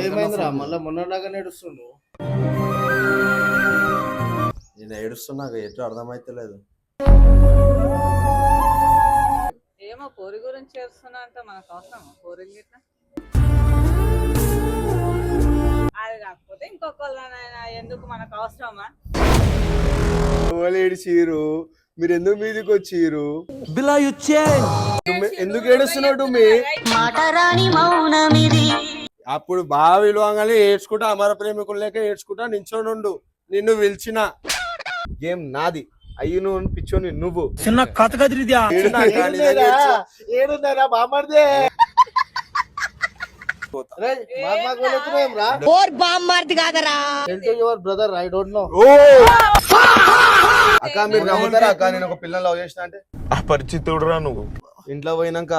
ఏమైందిరా మళ్ళీ మొన్నలాగా నడుస్తుండు. నేను ఏడుస్తున్నా ఎటు అర్థమైతలేదు. ఏమో పోరి గురించి చేస్తున్నా అంటే మనకు అవసరం పోరి గిట్లా అది కాకపోతే ఇంకొకళ్ళనైనా ఎందుకు మనకు అవసరమా? ఏడిచిరు మీరు ఎందుకు మీదకి వచ్చిరు? ఎందుకు ఏడుస్తున్నాడు అప్పుడు బాగా విలువగానే ఏడ్చుకుంటా అమర ప్రేమికులు లేక ఏడ్చుకుంటా నించోనుండు. నిన్ను పిలిచిన గేమ్ నాది అయ్యి నువ్వు పిచ్చోని నువ్వు చిన్న కథ కదిరిద్యా ఏడున్నారా బామ్మర్దే బ్రదర్ ఐ డోంట్ నో. అక్క మీరు నమ్ముతారా అక్క నేను ఒక పిల్లలు లవ్ చేసిన అంటే? అపరిచితుడు రా నువ్వు. ఇంట్లో పోయినాక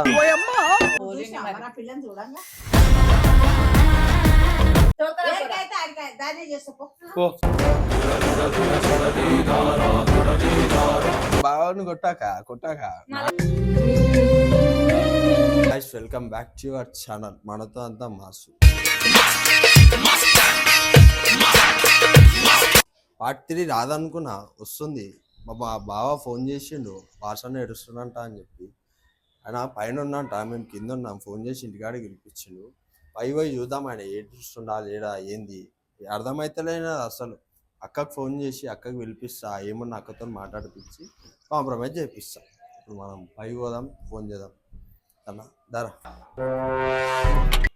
బాగా కొట్టాక welcome back to your channel మనతో అంతా మాసు. పార్ట్ 3 రాదనుకున్నా వస్తుంది. మా బావ ఫోన్ చేసిండు వాసన ఏడుస్తున్నంట అని చెప్పి. ఆయన పైన ఉన్నంట మేము కింద ఉన్నాం. ఫోన్ చేసి ఇంటికాడికి పిలిపించిండు. పోయి చూద్దాం ఆయన ఏడుస్తుండా లేడా ఏంది అర్థమైతలేనా అసలు. అక్కకు ఫోన్ చేసి అక్కకు పిలిపిస్తా ఏమన్నా అక్కతో మాట్లాడిపించి కాంప్రమైజ్ చేపిస్తా. ఇప్పుడు మనం పైకి పోదాం ఫోన్ చేద్దాం అన్నా ధర.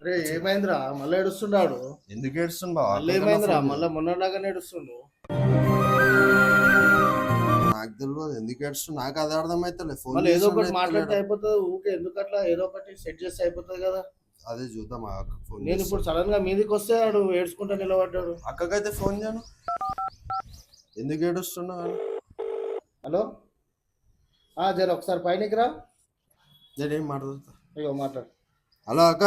అరే ఏమైందిరా మళ్ళీ ఏడుస్తున్నాడు? ఎందుకు ఏడుస్తుంది బావ? ఏమైందిరా మళ్ళీ మొన్నలాగా ఏడుస్తుండు? నాకు తెలియదు ఎందుకు ఏడుస్తుంది. నాకు అది అర్థమైతలే. ఫోన్ ఏదో ఒకటి మాట్లాడితే అయిపోతుంది. ఊకే ఎందుకు అట్లా ఏదో ఒకటి సెట్ చేస్తే అయిపోతుంది కదా. అదే చూద్దాం. ఫోన్ నేను ఇప్పుడు సడన్ గా మీదకి వస్తే ఆడు ఏడ్చుకుంటా నిలబడ్డాడు. అక్కకైతే ఫోన్ చేయను. ఎందుకు ఏడుస్తున్నా? హలో జర ఒకసారి పైనకి రా. నేనేం మాట్లాడుతా? అయ్యో మాట్లాడు. హలో అక్క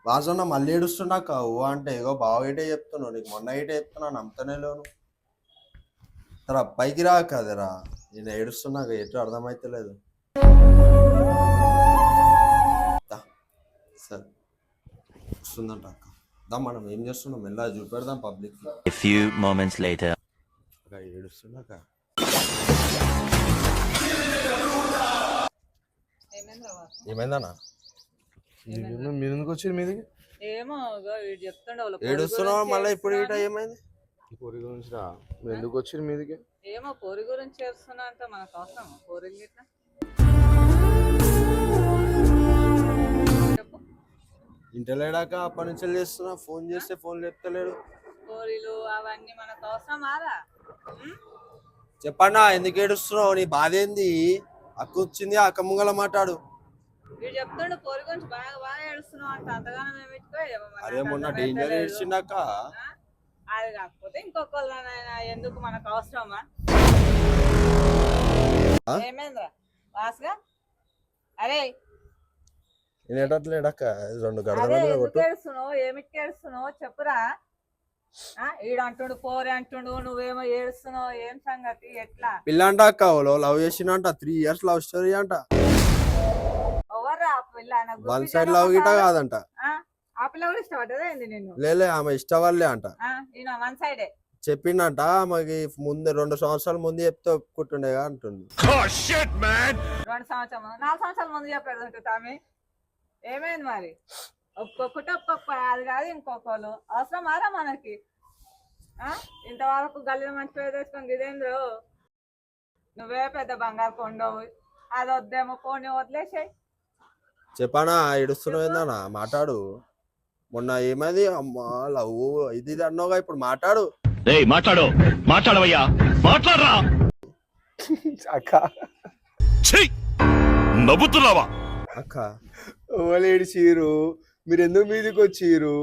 వాసన్న మళ్ళీ ఏడుస్తున్నా అక్క. ఓ అంటే ఏగో బాగా ఇటే చెప్తున్నావు. నీకు మొన్న ఇటే చెప్తున్నా నమ్మతనే లేను. తర పైకి రా అక్క. అదేరా నేను ఏడుస్తున్నా ఎటు అర్థమైతలేదు. సరే వస్తుందంట అక్క. దా మనం ఏం చేస్తున్నాం మెల్లగా చూపెడదాం పబ్లిక్. ఏడుస్తున్నా అక్క. ఏమైందన్నా? మీరు ఎందుకు వచ్చారు మీదికి? ఏమో చెప్తుండే ఏడుస్తున్నావు మళ్ళీ ఇప్పుడు ఇట ఏమైంది? పోరి గురించి రా. మీరు ఎందుకు వచ్చారు మీదికి? ఏమో పోరి గురించి చేస్తున్నా అంటే మనకు అవసరం పోరి గిట్లా ఇంటలేడాక అప్పటి నుంచి చేస్తున్నా. ఫోన్ చేస్తే ఫోన్ చెప్తలేడు. పోరీలు అవన్నీ మనకు అవసరమారా? చెప్పన్నా ఎందుకు ఏడుస్తున్నావు? నీ బాధ ఏంది? అక్క వచ్చింది అక్క ముంగల మాట్లాడు. వీడు చెప్తుండే పోరి గురించి బాగా బాగా ఏడుస్తున్నావు అంటే అంతగానం అరే మొన్న డేంజర్ ఏడ్చిండాక. అది కాకపోతే ఇంకొకళ్ళనైనా ఎందుకు మనకు అవసరమా? ఏమైందిరా వాసుగా? అరే నేనేటట్లేడక్క 2 గడదలు ఏడుస్తున్నావు? ఏమిటి ఏడుస్తున్నావు చెప్పురా. ఈడు అంటుండు పోరి అంటుండు నువ్వేమో ఏడుస్తున్నావు. ఏం సంగతి ఎట్లా? పిల్లంట అక్క లవ్ చేసినంట 3 years లవ్ స్టోరీ అంట. ఎవర్రా పిల్ల? 1 side లవ్ గిట కాదంట. ఆ పిల్ల కూడా ఇష్టపడ్డదే ఏంది నిన్ను? లేలే ఆమె ఇష్టం వల్లే అంట. ఈయన 1 side చెప్పిండంట. ఆమెకి ముందే 2 సంవత్సరాల ముందు చెప్తే ఒప్పుకుంటుండేగా అంటుంది. 2 సంవత్సరాలు 4 సంవత్సరాల ముందు చెప్పాడు ఆమె. ఏమైంది మరి? ఒక్కొక్కటి ఒక్కొక్క అది కాదు ఇంకొకరు అవసరం మారా మనకి? ఇంతవరకు గల్లీలో మంచి పేరు తెచ్చుకొని ఇదేంద్రు నువ్వే పెద్ద బంగారు కొండవు. అది వద్దేమో పోనీ వదిలేసాయి. చెప్పానా ఏడుస్తున్నావు ఏందన్నా? మాట్లాడు. మొన్న ఏమైంది అమ్మా లవ్ ఇది అన్నావుగా ఇప్పుడు మాట్లాడు. మాట్లాడవయ్యా మాట్లాడరా. అక్క నవ్వుతున్నావా? అక్క ఏడిచిరు మీరు ఎందుకు మీదకి వచ్చిరు?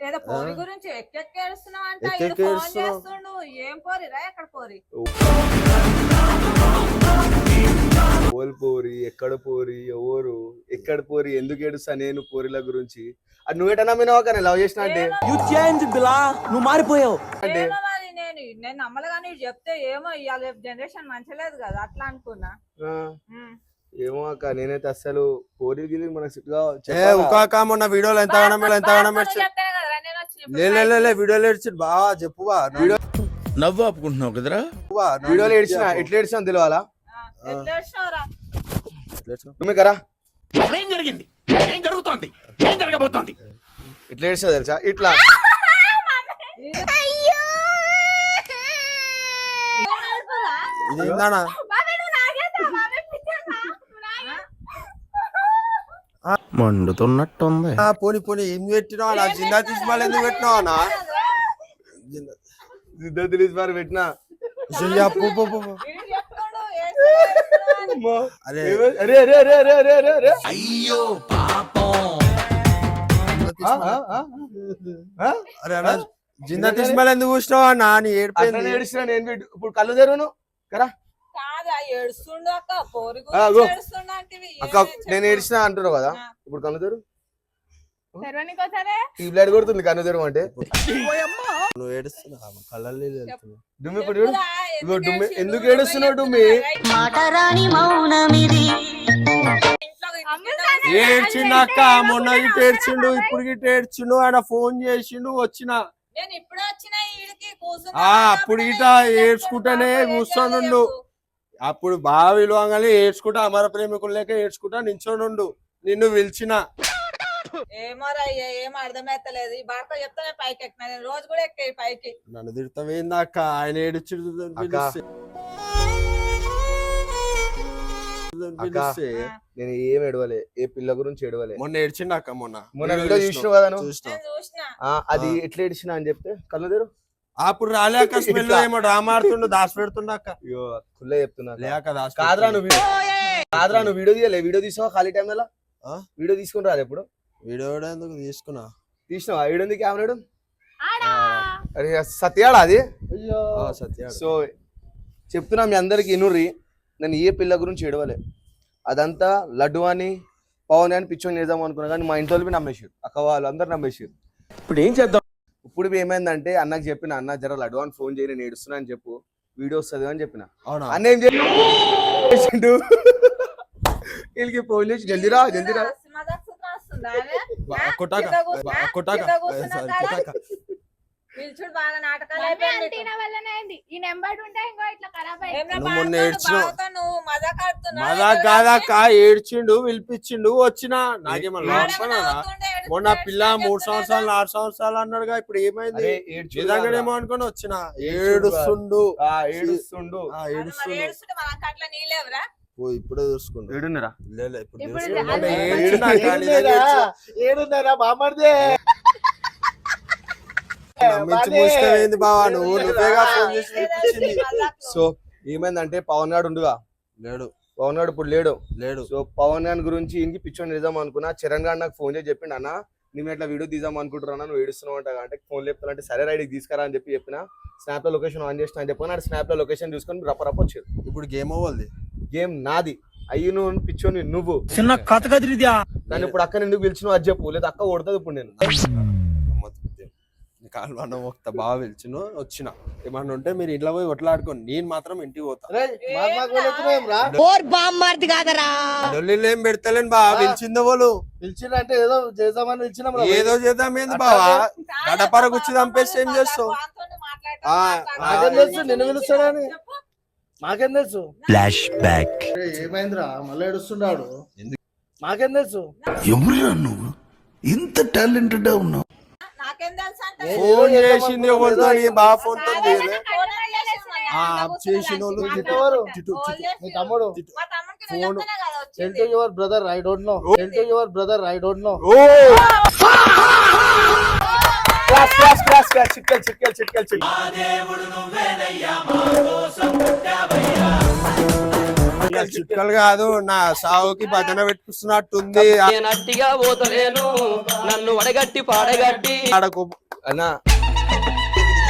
ఏదో పోరి గురించి ఎక్కెక్కి ఏడుస్తున్నావు అంటే ఫోన్ చేస్తుండు. ఏం పోరిరా? ఎక్కడ పోరి? పోరి ఎక్కడ పోరి ఎవరు ఎక్కడ పోరి ఎందుకు ఏడుస్తా నేను పోరిల గురించి? అది నువ్వేటన్నా వినవా లవ్ చేసిన అంటే? నువ్వు మారిపోయావు. నేను నమ్మలుగానే చెప్తే ఏమో ఇవాళ జనరేషన్ మంచిలేదు కదా అట్లా అనుకున్నా. ఏమో అక్క నేనైతే అసలు పోరీ గిరి మనకు సిట్టుగా ఉకాక మొన్న వీడియోలో ఎంత చెప్తానే కదరా నేను వచ్చిన లే వీడియోలో ఏడ్చిండు బావా చెప్పువా వీడియో నవ్వు ఆపుకుంటున్నావు కదరా వీడియోలో ఏడ్చిన ఎట్లా ఏడ్చినా తెలియాలా ఎట్లా వచ్చినావురా నువ్వు కరా ఏం జరిగింది ఏం జరుగుతోంది ఏం జరగబోతోంది ఇట్లా ఏడ్చినా తెలుసా ఇట్లా ఇదేందానా మండుతున్నట్టుంది పోనీ ఏం పెట్టినావు నా జిందా తీసి మళ్ళీ ఎందుకు పెట్టినావు అన్నా సిద్ధ తెలిసి మరి పెట్టినా అరే అరే అరే అరే అరే అరే అరే అరే అయ్యో పాపం అరే అన్న జిందా తీసి మళ్ళీ ఎందుకు కూర్చున్నావు అన్నా నీ ఏడిపోయింది ఏడిచినా నేను ఇప్పుడు కళ్ళు తెరువును కరా కాదా ఏడుస్తుండు అక్క పోరి ఆ, గో. గురించి ఏడుస్తుండు అంటివి అక్క నేను ఏడిచినా అంటున్నావు కదా ఇప్పుడు కళ్ళు తెరు తెరవనికోసారే ట్యూబ్ లైట్ కొడుతుంది కన్ను తెరువు అంటే నువ్వు ఏడుస్తున్నావు కళ్ళల్లో వెళ్తున్నావు డుమ్మి ఇప్పుడు చూడు ఇగో డుమ్మి ఎందుకు ఏడుస్తున్నావు డుమ్మి మాటరాని మౌనమిది ఏడ్చిండు అక్క మొన్న ఇటు ఏడ్చిండు ఇప్పుడు ఇటు ఏడ్చిండు ఆయన ఫోన్ చేసిండు వచ్చిన నేను ఇప్పుడే వచ్చిన ఈడికి కూర్చున్నా అప్పుడు ఇట ఏడ్చుకుంటానే కూర్చోనుండు అప్పుడు బాగా విలువగానే ఏడ్చుకుంటా అమర ప్రేమికులు లేక ఏడ్చుకుంటా నించోనుండు నిన్ను పిలిచిన ఏమోరయ్యా ఏం అర్థమైతలేదు ఈ భారత చెప్తానే పైకి ఎక్కినా నేను రోజు కూడా ఎక్కాయి పైకి నన్ను తిడతావేందా అక్క ఆయన ఏడ్చుడు పిలిస్తే నేను ఏం ఎడవలే ఏ పిల్ల గురించి ఎడవలే మొన్న ఏడ్చిండు అక్క మొన్న మొన్న వీడియో చూసినావు కదా నువ్వు చూసిన నేను చూసిన అది ఎట్లా ఏడిచినా అని చెప్తే కళ్ళు తెరు అప్పుడు రాలేక స్మెల్ ఏమో డ్రామా ఆడుతుండు దాచి పెడుతుండ అక్క అయ్యో కుల్లే చెప్తున్నా లేక దాచి కాదురా నువ్వు వీడియో తీయలే వీడియో తీసావా ఖాళీ టైంలో ఆ? వీడియో తీసుకుని రాదు ఎప్పుడు వీడియో ఎందుకు తీసుకున్నా తీసినావా వీడియో ఉంది కెమెరా అరే సత్యాడా అది సత్య సో చెప్తున్నా మీ అందరికి ఇనుర్రి నేను ఏ పిల్ల గురించి ఏడవలే అదంతా లడ్డు అని పవన్ అని పిచ్చోని చేద్దాం అనుకున్నా కానీ మా ఇంట్లో నమ్మేసారు అక్క వాళ్ళు అందరు నమ్మేసారు ఇప్పుడు ఏం చేద్దాం ఇప్పుడు ఏమైందంటే అన్నకి చెప్పిన అన్న జర లడ్డు అని ఫోన్ చేయి నేను ఏడుస్తున్నా అని చెప్పు వీడియో వస్తుంది అని చెప్పిన అవునా అన్న ఏం చేసిండు వీళ్ళకి ఫోన్ చేసి జల్దీరా జల్దీరా మజాక్ సూత్రం వస్తుందా ఆమె? కొట్టాక కింద కూర్చున్నా? కొట్టాక కింద కూర్చున్నా సారీ, కాదా? కొట్టాక పిలుచుడు బాగా నాటకాలు మమ్మీ అయిపోయింది అంటీన వల్లనే అయింది ఈ నెంబర్ ఉంటే ఇంకో ఇట్లా ఖరాబ్ అయింది ఏమ్రా నువ్వు మొన్న బావతో ఏడ్చినావు. బావతో నువ్వు మజాక్ ఆడుతున్నావా? మజా కాదాక ఏడ్చిండు పిలిపించిండు వచ్చిన నాకేమన్నా ఆడేమన్నా లోపలనా? అవుతుండే ఏడుస్తుండే మొన్న పిల్ల ఏడుస్తుండే 3 సంవత్సరాలు 4 సంవత్సరాలు అన్నాడుగా ఇప్పుడు ఏమైంది అరే ఏడ్చుడు నిజంగానేమో అనుకుని వచ్చిన ఏడుస్తుండు ఏడుస్తుండు మరి ఏడుస్తుండు ఏడుస్తుంటే మన కట్ల నీళ్ళేవరా ఇప్పుడే చూసుకుండు ఏడున్నరా లేలే ఇప్పుడు ఇప్పుడు చూసుకుండు. అది మొన్న ఏడ్చినా అక్క, నిజంగా ఏడున్నారా బామర్దే నమ్మించి మూసుకోవేంది బావా నువ్వేగా ఫోన్ చేసి పిలిపించింది సో ఏమైందంటే పవన్ గాడు ఉండుగా లేడు పవన్ గాడు ఇప్పుడు లేడు లేడు సో పవన్ గారి గురించి ఇంకి పిచ్చోని నిజం అనుకున్నా చరణ్ గారు నాకు ఫోన్ చేసి చెప్పిండు అన్న నేను ఇట్లా వీడియో తీద్దాం అనుకుంటున్నా నువ్వు ఏడుస్తున్నావు అంట అంటే ఫోన్ లేపుతానంటే సరే రైడ్కి తీసుకురా అని చెప్పిన స్నాప్ లో లొకేషన్ ఆన్ చేసిన అని చెప్పిన స్నాప్ లో లొకేషన్ చూసుకొని రప్ప వచ్చారు ఇప్పుడు గేమ్ అవ్వాలి గేమ్ నాది అయ్యి నువ్వు పిచ్చోని నువ్వు చిన్న కథ కదిరిద్యా నన్ను ఇప్పుడు అక్క ఎందుకు పిలిచినావు అది చెప్పు లేదా అక్క కొడుతుంది ఇప్పుడు నేను కాలు అన్నం ఒక బాగా పిలిచిన వచ్చిన ఏమన్నా ఉంటే మీరు ఇంట్లో పోయి కొట్లాడుకోండి నేను మాత్రం ఇంటికి పోతా డొల్లీలు ఏం పెడతలేను బాగా పిలిచిందో వాళ్ళు పిలిచిందంటే ఏదో చేద్దామని పిలిచినాం ఏదో చేద్దాం ఏంది బావా గడపర గుచ్చి చంపేస్తే ఏం చేస్తావు నాకేం తెలుసు నిన్ను పిలుస్తానని మాకేం తెలుసు ఫ్లాష్ బ్యాక్ ఏమైందిరా మళ్ళీ ఏడుస్తున్నాడు మాకేం తెలుసు ఎవరురా నువ్వు ఇంత టాలెంటెడ్ ఉన్నావు నాకేం తెలుసు అంటే ఫోన్ చేసింది ఎవరితో బాగా ఫోన్ తో చేయలే చేసిన వాళ్ళు ఎవరు? మీ తమ్ముడు మా తమ్ముడికి ఫోన్ నువ్వు చెప్తేనే కదా టెల్ వచ్చింది to your brother I don't know tell to your brother I don't know oh class class class class చిట్కల్ చిట్కల్ చిట్కల్ చిట్కల్ చుక్కలు కాదు నా సావుకి భజన పెట్టిస్తున్నట్టుంది నేను అట్టిగా పోతలేను నన్ను వడగట్టి పాడగట్టి ఆడకు అన్న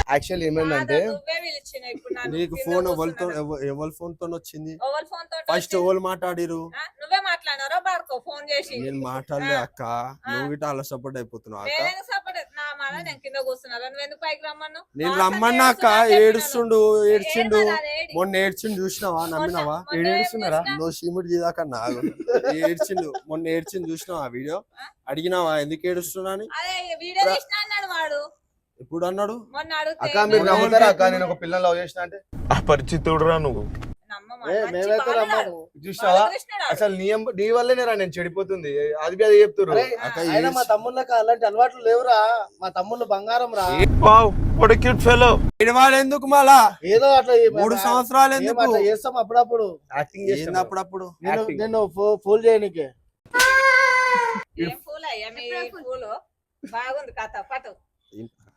యాక్చువల్ ఏమైందంటే నువ్వే పిలిచిన ఇప్పుడు నన్ను నీకు కింద ఫోన్ కూర్చున్నాడు. ఎవరి ఫోన్ తో వచ్చింది ఎవరి ఫోన్ తోటి ఫస్ట్ వచ్చింది? ఎవరు మాట్లాడిరు నువ్వే మాట్లాడినారో బాడుకో ఫోన్ చేసి నేను మాట్లాడలే అక్క నువ్వు గిట్ట అలా సపోర్ట్ అయిపోతున్నావు అక్క నేనే సపోర్ట్ నా రమ్మన్నా నేను కింద కూర్చున్నా నువ్వు ఎందుకు పైకి రమ్మన్నావు నేను రమ్మన్నాక ఏడుస్తుండు ఏడ్చిండు మొన్న ఏడ్చిండు చూసినావా నమ్మినావా ఏడుస్తున్నారా? నువ్వు శివుడు చేదాకన్నా ఏడ్చిండు మొన్న ఏడ్చింది చూసినావా వీడియో అడిగినావా ఎందుకు ఏడుస్తున్నా అని అదే వీడియో తీసిన అన్నాడు వాడు ఎప్పుడు అన్నాడు మొన్న అడిగితే అక్క మీరు నమ్ముతారా అక్క నేను ఒక పిల్లని లవ్ చేసిన అంటే అపరిచితుడురా నువ్వు. మేమైతే రమ్మను. చూసినావా అసలు నీ వల్లే రా నేను చెడిపోతుంది అది అది చెప్తున్నారు అయినా మా తమ్ముళ్ళకి అలాంటి అలవాట్లు లేవురా, మా తమ్ముళ్ళు బంగారం రా. Wow what a cute fellow. ఏడవాడు ఎందుకు మళ్ళా ఏదో అట్లా 3 సంవత్సరాలు ఎందుకు అట్లా చేస్తాం అప్పుడప్పుడు. యాక్టింగ్ ఏంది చేస్తున్నా అప్పుడప్పుడు నేను ఫూల్ చేయనికే. ఏం పూలు అయ్యా మీ పూలు బాగుంది కథ పటు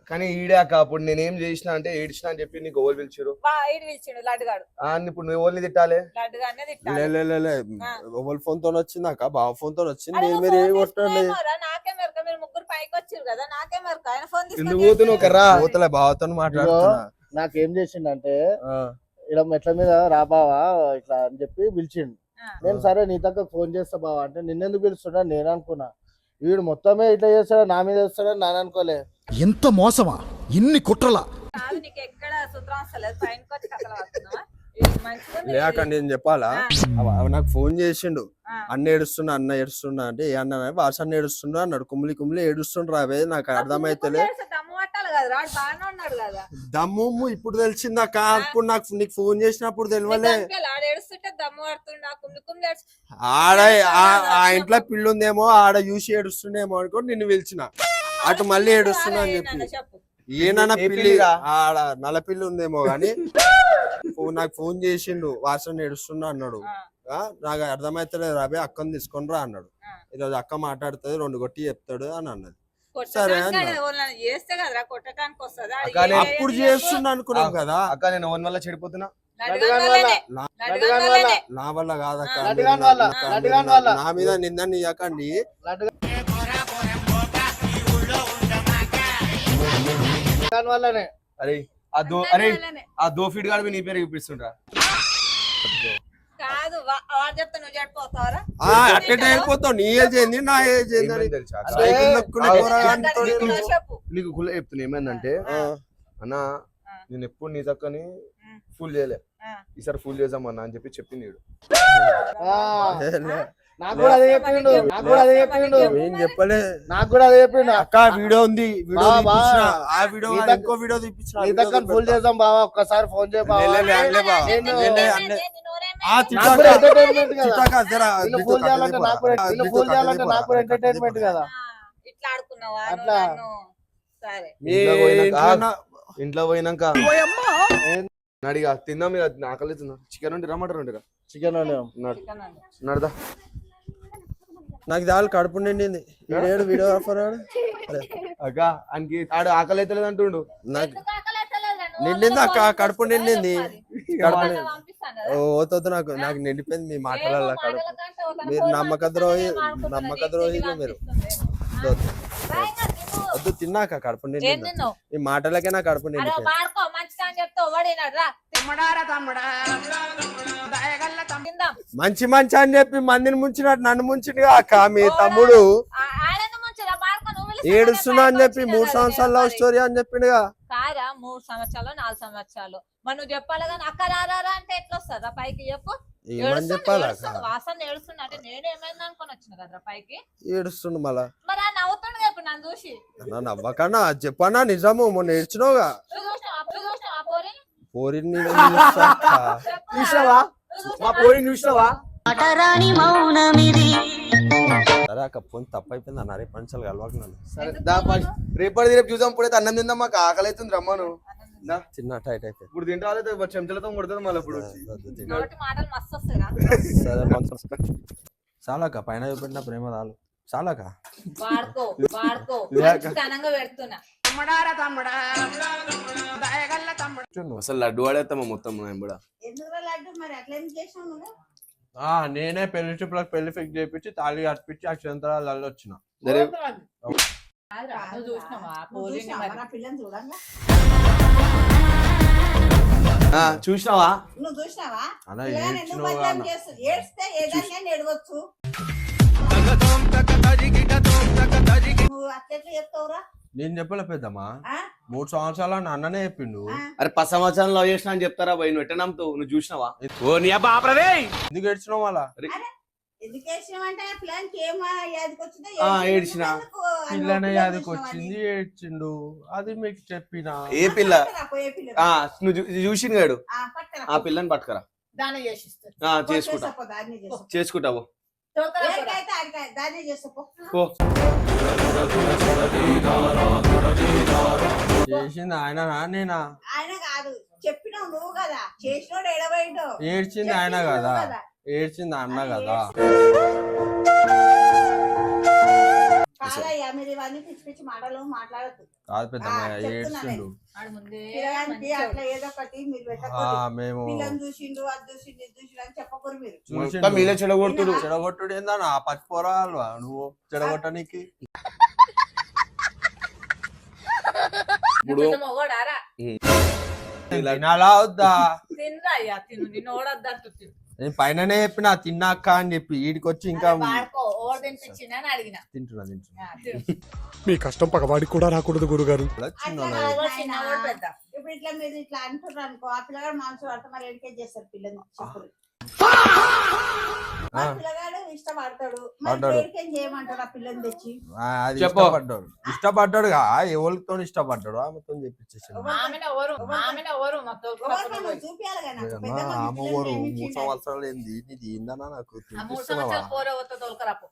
కానీ ఈడే అక్క అప్పుడు నేనేం చేసిన అంటే ఏడ్చిన అని చెప్పి నీకు ఓవర్ పిలిచారు ఈడు పిలిచిండు లడ్డుగాడు ఇప్పుడు నువ్వు ఓన్లీ తిట్టాలి లడ్డుగానే ఎవరి ఫోన్ తో వచ్చింది అక్క బావ ఫోన్ తో వచ్చింది మీరు ఏ కొట్టండి నాకే మెరక మీరు ముగ్గురు పైకి వచ్చారు కదా నాకే మెరక ఆయన ఫోన్ ఎందుకు పోతున్నావు కర్రా పోతలే బావతో మాట్లాడుతున్నా నాకేం చేసిండంటే ఇలా మెట్ల మీద రాబావా ఇట్లా అని చెప్పి పిలిచిండు. నేను సరే నీ దగ్గర ఫోన్ చేస్తా బావా అంటే నిన్నెందుకు పిలుస్తున్నా నేను అనుకున్నా. వీడు మొత్తమే ఇట్లా చేస్తాడా నా మీద వేస్తాడని నేను అనుకోలే. ఎంత మోసమా ఇన్ని కుట్రలా కాదు నీకు ఎక్కడ సూత్రం వస్తలేదు పైనకి వచ్చి కథలు పడుతున్నావా లేక నేను చెప్పాలా నాకు ఫోన్ చేసిండు అన్న ఏడుస్తున్నా అన్న ఏడుస్తున్నా అంటే ఏ అన్న వాసన్న ఏడుస్తున్నా అన్నాడు కుమ్మిలి కుమ్మిలి ఏడుస్తుండ్రు అవే నాకు అర్థమైతలే దమ్ము పట్టాలి కదా వాడు బాగానే ఉన్నాడు కదా దమ్ము ఇప్పుడు తెలిసిందాక అప్పుడు నాకు నీకు ఫోన్ చేసినప్పుడు తెలియలే ఆడు ఏడుస్తుంటే దమ్ము పడుతుండే కుమ్మి కుమ్మి ఆడ ఆ ఇంట్లో పిల్లు ఉందేమో ఆడ చూసి ఏడుస్తుండేమో అనుకో నిన్ను పిలిచిన అటు మళ్ళీ ఏడుస్తున్నా అని చెప్పి చెప్పు ఏనన్నా పిల్లి ఆడ నల్ల పిల్లి ఉందేమో గాని నాకు ఫోన్ చేసిండు వాసన ఏడుస్తున్నా అన్నాడు. నాకు అర్థమైతలేదు రాబే అక్కని తీసుకొని రా అన్నాడు. ఈరోజు అక్క మాట్లాడుతుంది 2 కొట్టి చెప్తాడు అని అన్నది. సరే చేస్తే కదరా కొట్టడానికి వస్తుంది అప్పుడు చేస్తున్నా అనుకున్నాం కదా అక్క నేను ఓన్ వల్ల చెడిపోతున్నా నా వల్ల కాదక్క లడ్డుగాని వల్ల. నా మీద నింద నీయకండి. వల్లనే అరే ఆ దో ఫీట్ గాడి నీ పేరు చూపిస్తుండ్రా కాదు వాడు చెప్తే నువ్వు చెడిపోతావరా అట్టే వెళ్ళిపోతావు. నీ ఏజ్ ఏంది నా ఏజ్ ఏంది తెలుసా చెప్పు నీకు గుల్ల చెప్తున్నా ఏమైందంటే అన్నా నేను ఎప్పుడు నీ తక్కని ఫుల్ చేయలే ఈసారి ఫుల్ చేద్దామన్నా అని చెప్పి చెప్పింది వీడు. నాకు కూడా అదే చెప్పిండు ఏం చెప్పలే నాకు కూడా అదే చెప్పిండు. అక్క వీడియో ఉంది వీడియో ఆ వీడియో ఇంకో వీడియో తీపించిన ఫుల్ చేద్దాం బావా ఒక్కసారి ఫోన్ చేయ నాకు ఎంటర్టైన్మెంట్ కదా ఇట్లా ఆడుకున్నావా అట్లా. సరే ఇంట్లో పోయినాక నడిగా తిందాం మీద ఆకలి తిన్నా చికెన్ ఉండి రమ్మంటారు ఉండిరా చికెన్ నడదా నాకు దాని కడుపు నిండింది వీడియో ఆఫర్ అక్క ఆయనకి ఆడు ఆకలి అయితే అంటుండు నాకు నిండింది అక్క కడుపు నిండింది ఓతొద్దు నాకు నాకు నిండిపోయింది మీ మాటల కడుపు. మీరు నమ్మక ద్రోహిలు మీరు వద్దు తిన్నాక కడుపు నిండింది ఈ మాటలకే నా కడుపు నిండిపోయింది. మంచి మంచి అని చెప్పి మందిని ముంచినట్టు నన్ను ముంచిండు అక్క మీ తమ్ముడు ఏడుస్తున్నా అని చెప్పి 3 సంవత్సరాల లవ్ స్టోరీ అని చెప్పిండుగా. కారా 3 సంవత్సరాలు 4 సంవత్సరాలు మరి నువ్వు చెప్పాలి కానీ అక్క రారా అంటే ఎట్లా వస్తుందా పైకి చెప్పు. ఏమని చెప్పాలా వాసన ఏడుస్తున్నా అంటే నేను ఏమైంది అనుకుని వచ్చిన కదా పైకి ఏడుస్తుండు మళ్ళా మరి ఆ నవ్వుతుండే ఇప్పుడు నన్ను చూసి నవ్వకన్నా చెప్పన్నా నిజము మొన్న ఏడ్చినావుగా పోరిని చూసావా మా పోయిన చూసినావా మాటరాని మౌనమిది సరే అక్క ఫోన్ తప్పైపోయింది అన్న రేపు పంచాలు కలవక నన్ను రేపటి రేపు చూసాం ఇప్పుడైతే అన్నం తిందాం మాకు ఆకలి అవుతుంది రమ్మను చిన్న టైట్ అయితే ఇప్పుడు తింటా చెంచలతో కొడుతుంది మళ్ళీ ఇప్పుడు మాటలు మస్తు వస్తాయి సరే చాలక్క పైన చూపెట్టిన ప్రేమ చాలు చాలక్క వాడుకో ఘనంగా పెడుతున్నా అసలు లడ్డు వాడేస్తామా మొత్తం మేము కూడా నేనే పెళ్లి చూపులకు పెళ్లి ఫిక్స్ చేయించి తాళి కట్టించి అక్షంతరాలు వచ్చిన చూసినావా నువ్వు చూసినావా అలా ఏడ్స్తే ఏదైనా ఏడవచ్చు నువ్వు అట్లెట్లు చెప్తావురా నేను చెప్పలే పెద్దమ్మా ఆ? 3 సంవత్సరాలు అని అన్ననే చెప్పిండు. ఆ? అరే 10 సంవత్సరాలు లవ్ చేసినా అని చెప్తారా భయ్, నువ్వు ఎట్ట నమ్ముతావు? నువ్వు చూసినావా? ఓ నీ అబ్బా ఆపరదే. ఎందుకు ఏడ్చినావు మళ్ళా? ఎడ్యుకేషన్ అంటే ఆ పిల్లలకి ఏం యాదికొచ్చిందో ఏడ్చిన. పిల్లనే యాదికి వచ్చింది, ఏడ్చిండు. అది మీకు చెప్పిన. ఏ పిల్ల? పోయే పిల్ల నువ్వు చూసింది గాడు పట్టరా ఆ పిల్లని పట్టుకరా. దాన్ని చేసిస్తుంది చేసుకుంటా దాన్ని చేస్తా చేసుకుంటావు ఏకైతే ఆడికాయ, దాన్ని చేస్తా పో. పో. చేసింది ఆయన నేనా? ఆయన కాదు చెప్పినావు నువ్వు కదా, చేసినోడు ఎడబోయిండు. ఏడ్చింది ఆయన కదా, ఏడ్చింది అన్న కదా. కాదయ్యా మీరు ఇవన్నీ పిచ్చి పిచ్చి మాటలు మాట్లాడద్దు. కాదు పెద్దమ్మ, చెప్తున్నా ఏడ్చిండు. పిల్లగానికి అట్లా ఏదో ఒకటి మీరు మేము పిల్లని చూసిండు, అది చూసిండు, ఇది చూసిండు అని చెప్పకూరు మీరు. మొత్తం మీరే చెడగొడుతుడు. చెడగొట్టుడు ఏందన్నా? ఆ పచ్చి పోరాలు నువ్వు చెడగొట్టడానికి. ఇప్పుడు తినాలా వద్దా? తినరా అయ్యా, తిను, నిన్ను ఓడద్దంటు తిను. నేను పైననే చెప్పిన తిన్నాక అని చెప్పి ఈడికి వచ్చి ఇంకా వాడుకో, ఓడ తినిపించింది అని అడిగిన. తింటున్నా. మీ కష్టం పగవాడికి కూడా రాకూడదు గురుగారు. అట్లా చిన్న కాదు చిన్నవాడు నాయనా. పెద్ద. ఇప్పుడు ఇట్లా మీరు ఇట్లా అంటున్నారు అనుకో, ఆ పిల్లగాడు మనసు పడతా మరి ఎడికేట్ చేస్తారు పిల్లని చెప్పులు. ఆ పిల్లగాడు ఇష్టపడతాడు, మరి ఎడికేట్ చేయమంటారు ఆ పిల్లని తెచ్చి. అది చెప్పు. ఇష్టపడ్డాడుగా, ఎవరితో ఇష్టపడ్డాడు ఆమెతో చెప్పించేసాడు. ఆమెను ఎవరు మా తోడు ఎవరికో నువ్వు చూపియాలి కదా నాకు. పెద్ద మంది ఆమె పిల్లల్ని ఊరు ఏమి 3 ఇచ్చిండు? సంవత్సరాలు ఏంది నీది ఏందన్నా నాకు ఆ 3 చూపిస్తున్నావా? సంవత్సరాలు పోరే వస్తా తోలుకరాపు.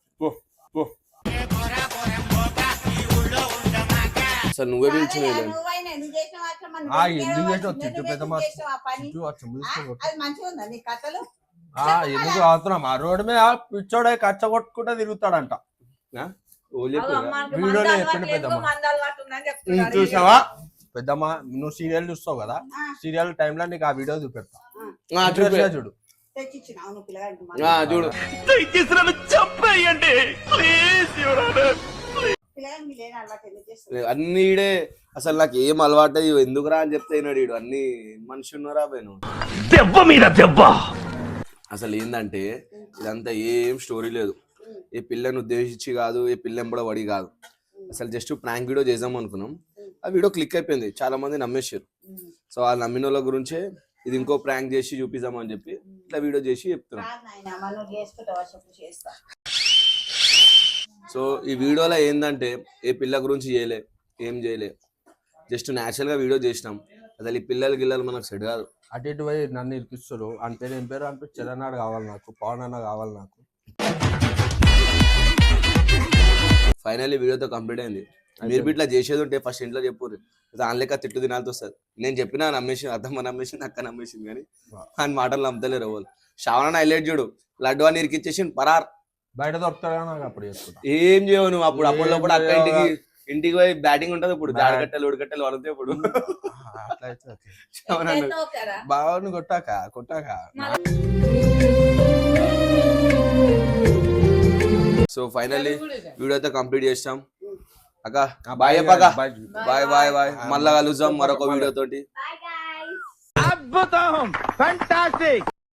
అసలు నువ్వే పిలిచిన కాదయ్యా, నువ్వైనా నువ్వు చేసిన మాత్రం మన ఎందుకు నువ్వు చేసావు? తిట్టు నువ్వు పెద్ద చేసావు ఆ పని. అది మంచిగా ఉందా నీ కథలు? ఎందుకు అవుతున్నాం? ఆ రోడ్డు మీద పిచ్చోడే కచ్చ కొట్టుకుంటా తిరుగుతాడంట. అమ్మానికి వీడియోలో మంద ఎక్కడ అలవాటు లేదు, పెద్దమ్మ? మంద అలవాటు ఉందని చెప్తున్నాడు. చూసావా? పెద్దమ్మ నువ్వు సీరియల్ చూస్తావు కదా, సీరియల్ టైంలో నీకు ఆ వీడియో చూపెడతా. చూడు. తెచ్చిచ్చిన అవును పిల్లగాడికి చూడు దయచేసి నన్ను చంపేయండి ప్లీజ్ యువర్ ఆనర్. పిల్లగాడికి లేని అలవాటు ఎందుకు చేస్తారు? అన్ని ఈడే. అసలు నాకు ఏం అలవాటు ఎందుకురా అని చెప్తే అయినాడు ఈడు. అన్ని మనిషి ఉన్నారా పోయిను దెబ్బ మీద దెబ్బ. అసలు ఏంటంటే ఇదంతా ఏం స్టోరీ లేదు. ఏ పిల్లని ఉద్దేశించి కాదు, ఏ పిల్ల ఎంబడ పడి కాదు. అసలు జస్ట్ ప్రాంక్ వీడియో చేద్దాం అనుకున్నాం. ఆ వీడియో క్లిక్ అయిపోయింది, చాలా మంది నమ్మేశారు. సో ఆ నమ్మిన వాళ్ళ గురించే ఇది ఇంకో ప్రాంక్ చేసి చూపిద్దామని చెప్పి ఇట్లా వీడియో చేసి చెప్తున్నాం. కాదు నాయనా, మనం చేసుకుంటావా చెప్పు, చేస్తా. సో ఈ వీడియోలో ఏంటంటే ఏ పిల్ల గురించి చేయలే, ఏం చేయలే, జస్ట్ న్యాచురల్గా వీడియో చేసినాం. అసలు ఈ పిల్లలు గిల్లలు మనకు సెట్ కాదు. అటు ఇటు పోయి నన్ను ఇరికిస్తారు. అని పేరు ఏం పేరు అంటే చరణాడు కావాలి నాకు, పవన్ అన్న కావాలి నాకు. ఫైనల్లీ వీడియోతో కంప్లీట్ అయింది. మీరు ఇట్లా చేసేది ఉంటే ఫస్ట్ ఇంట్లో చెప్పుర్రు, దాని లెక్క తిట్టు తినాల్సి వస్తుంది. నేను చెప్పినా నమ్మేసి అర్థమ్మ నమ్మేసింది, అక్క నమ్మేసింది, కానీ అని మాటలు నమ్మతలేరు వాళ్ళు. శ్రావణ హైలైట్ చూడు, లడ్డు అని ఇరికిచ్చేసి పరార్. బయట దొరుకుతాడు నాకు అప్పుడు చేసుకుంటా. ఏం చేయవు నువ్వు అప్పుడు. అప్పుడు అక్క ఇంటికి పోయి బ్యాటింగ్ ఉంటది. ఇప్పుడు జాడకట్టెలు ఉడకట్టెలు వడితే ఇప్పుడు బాగా కొట్టాక సో ఫైనల్లీ వీడియో అయితే కంప్లీట్ చేస్తాం. అక్క బాయ్ అక్క, బాయ్ బాయ్ బాయ్. మళ్ళా కలుద్దాం మరొక వీడియో తోటి. Bye guys. అద్భుతం, ఫ్యాంటాస్టిక్.